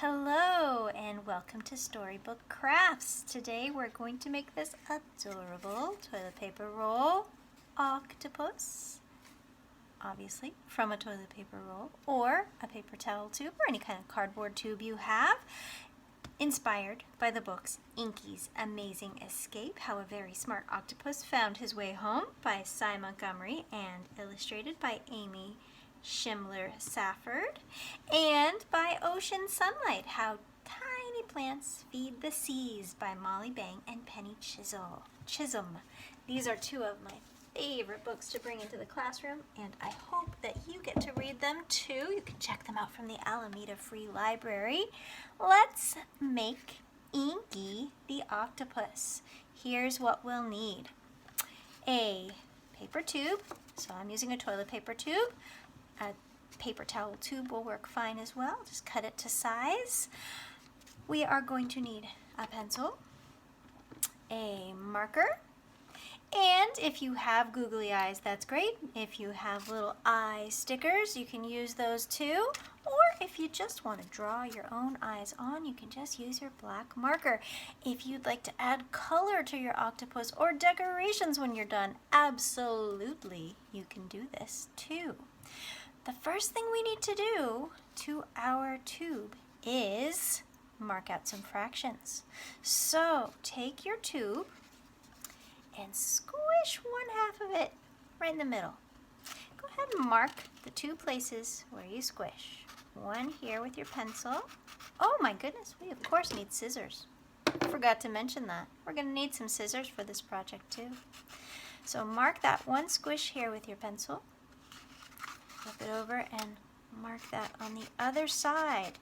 Hello and welcome to Storybook Crafts. Today we're going to make this adorable toilet paper roll octopus, obviously from a toilet paper roll or a paper towel tube or any kind of cardboard tube you have, inspired by the books Inky's Amazing Escape, How a Very Smart Octopus Found His Way Home by Montgomery and illustrated by Amy Schimler Safford, and by Ocean Sunlight, How Tiny Plants Feed the Seas by Molly Bang and Penny Chisholm. These are two of my favorite books to bring into the classroom, and I hope that you get to read them too. You can check them out from the Alameda Free Library. Let's make Inky the octopus. Here's what we'll need. A paper tube, so I'm using a toilet paper tube. A paper towel tube will work fine as well. Just cut it to size. We are going to need a pencil, a marker, and if you have googly eyes, that's great. If you have little eye stickers, you can use those too. Or if you just want to draw your own eyes on, you can just use your black marker. If you'd like to add color to your octopus or decorations when you're done, absolutely, you can do this too. The first thing we need to do to our tube is mark out some fractions. So take your tube and squish 1/2 of it right in the middle. Go ahead and mark the two places where you squish. One here with your pencil. Oh my goodness, we of course need scissors. Forgot to mention that. We're going to need some scissors for this project too. So mark that one squish here with your pencil. Flip it over and mark that on the other side.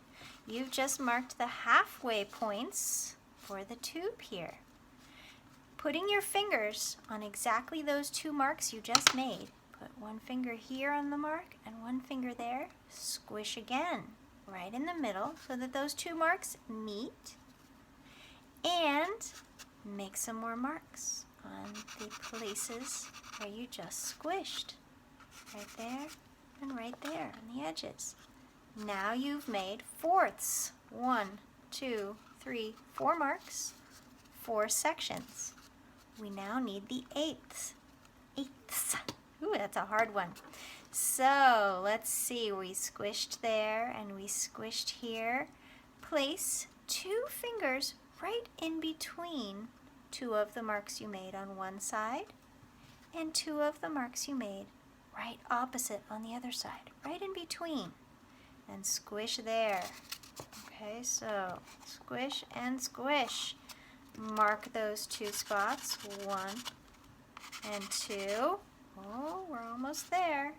You've just marked the halfway points for the tube here. Putting your fingers on exactly those two marks you just made. Put one finger here on the mark and one finger there. Squish again right in the middle so that those two marks meet. And make some more marks on the places where you just squished. Right there and right there on the edges. Now you've made fourths. 1, 2, 3, 4 marks, 4 sections. We now need the eighths. Ooh, that's a hard one. So let's see, we squished there and we squished here. Place 2 fingers right in between 2 of the marks you made on one side and 2 of the marks you made right opposite on the other side, right in between, and squish there. Okay, so squish and squish. Mark those 2 spots, 1 and 2. Oh, we're almost there.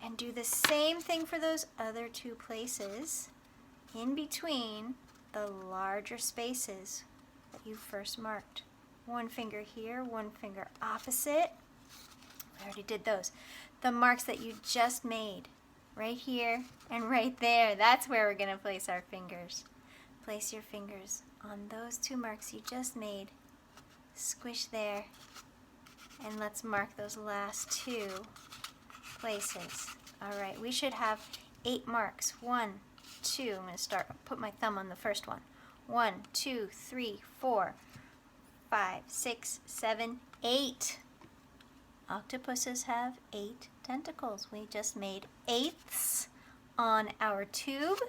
And do the same thing for those other 2 places in between the larger spaces that you first marked. 1 finger here, 1 finger opposite. I already did those. The marks that you just made, right here and right there, that's where we're going to place our fingers. Place your fingers on those 2 marks you just made. Squish there. And let's mark those last 2 places. All right, we should have 8 marks. 1, 2, I'm going to put my thumb on the first one. 1, 2, 3, 4, 5, 6, 7, 8. Octopuses have 8 tentacles. We just made eighths on our tube,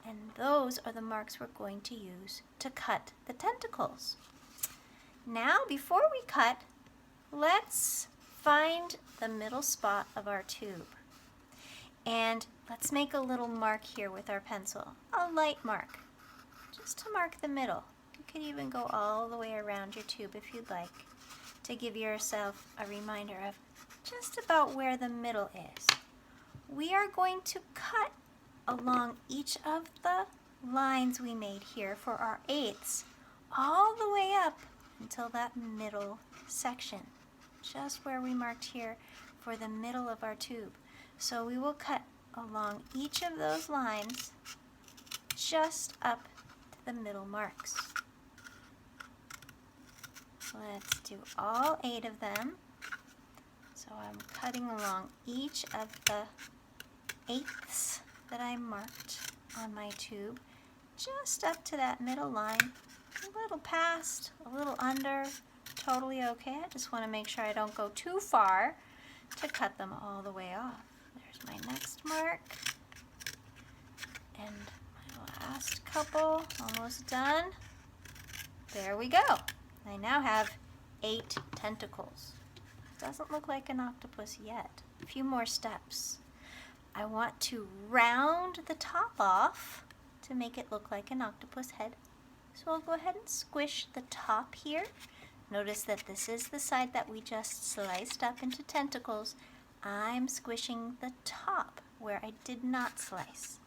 and those are the marks we're going to use to cut the tentacles. Now, before we cut, let's find the middle spot of our tube. And let's make a little mark here with our pencil, a light mark, just to mark the middle. You could even go all the way around your tube if you'd like, to give yourself a reminder of just about where the middle is. We are going to cut along each of the lines we made here for our eighths, all the way up until that middle section, just where we marked here for the middle of our tube. So we will cut along each of those lines just up to the middle marks. Let's do all 8 of them. So I'm cutting along each of the eighths that I marked on my tube just up to that middle line, a little past, a little under, totally okay. I just want to make sure I don't go too far to cut them all the way off. There's my next mark. And my last couple, almost done. There we go. I now have 8 tentacles. Doesn't look like an octopus yet. A few more steps. I want to round the top off to make it look like an octopus head. So I'll go ahead and squish the top here. Notice that this is the side that we just sliced up into tentacles. I'm squishing the top where I did not slice.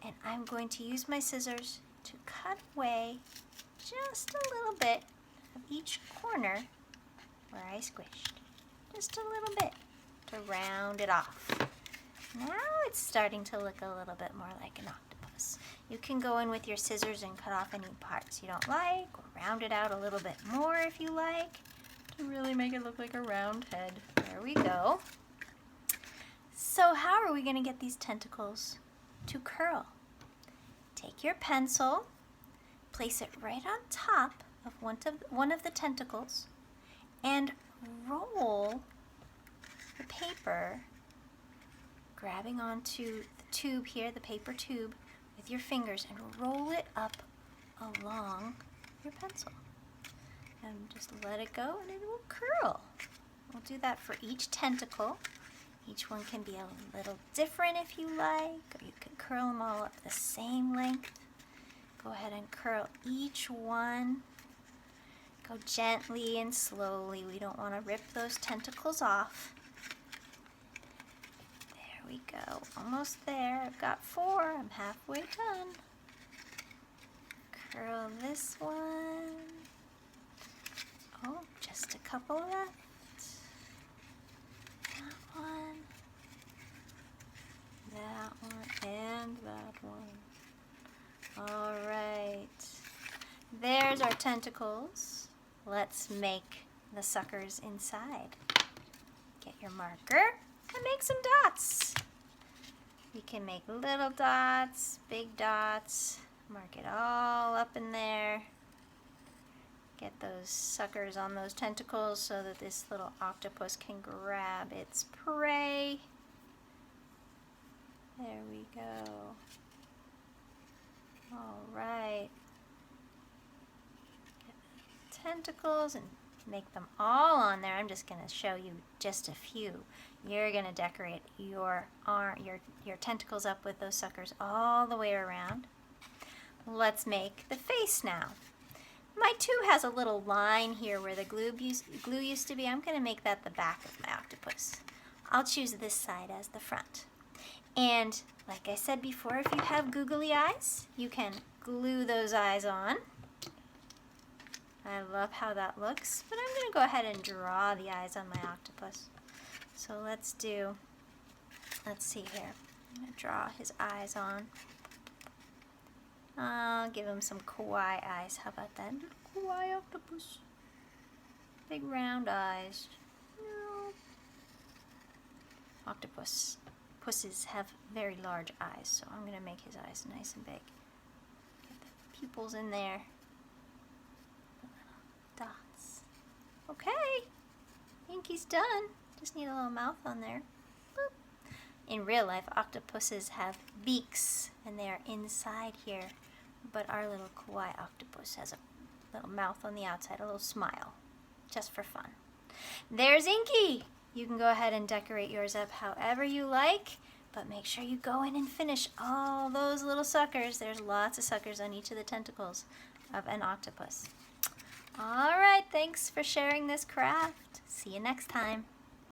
And I'm going to use my scissors to cut away just a little bit of each corner where I squished. Just a little bit to round it off. Now it's starting to look a little bit more like an octopus. You can go in with your scissors and cut off any parts you don't like, or round it out a little bit more if you like, to really make it look like a round head. There we go. So how are we going to get these tentacles to curl? Take your pencil, place it right on top of one of the tentacles, and roll the paper, grabbing onto the tube here, the paper tube, with your fingers, and roll it up along your pencil. And just let it go and it will curl. We'll do that for each tentacle. Each one can be a little different if you like, or you can curl them all up the same length. Go ahead and curl each one. Go gently and slowly. We don't want to rip those tentacles off. There we go. Almost there. I've got 4. I'm halfway done. Curl this one. Oh, just a couple left. That one, and that one. All right. There's our tentacles. Let's make the suckers inside. Get your marker and make some dots. You can make little dots, big dots. Mark it all up in there. Get those suckers on those tentacles so that this little octopus can grab its prey. There we go. All right. Get the tentacles and make them all on there. I'm just going to show you just a few. You're going to decorate your tentacles up with those suckers all the way around. Let's make the face now. My tube has a little line here where the glue used to be. I'm going to make that the back of my octopus. I'll choose this side as the front. And like I said before, if you have googly eyes, you can glue those eyes on. I love how that looks, but I'm going to go ahead and draw the eyes on my octopus. So let's see here. I'm going to draw his eyes on. I'll give him some kawaii eyes. How about that? Little kawaii octopus. Big round eyes. Octopuses have very large eyes, so I'm going to make his eyes nice and big. Get the pupils in there. Dots. Okay. Inky's done. Just need a little mouth on there. Boop. In real life, octopuses have beaks, and they are inside here. But our little kawaii octopus has a little mouth on the outside, a little smile, just for fun. There's Inky! You can go ahead and decorate yours up however you like, but make sure you go in and finish all those little suckers. There's lots of suckers on each of the tentacles of an octopus. All right, thanks for sharing this craft. See you next time.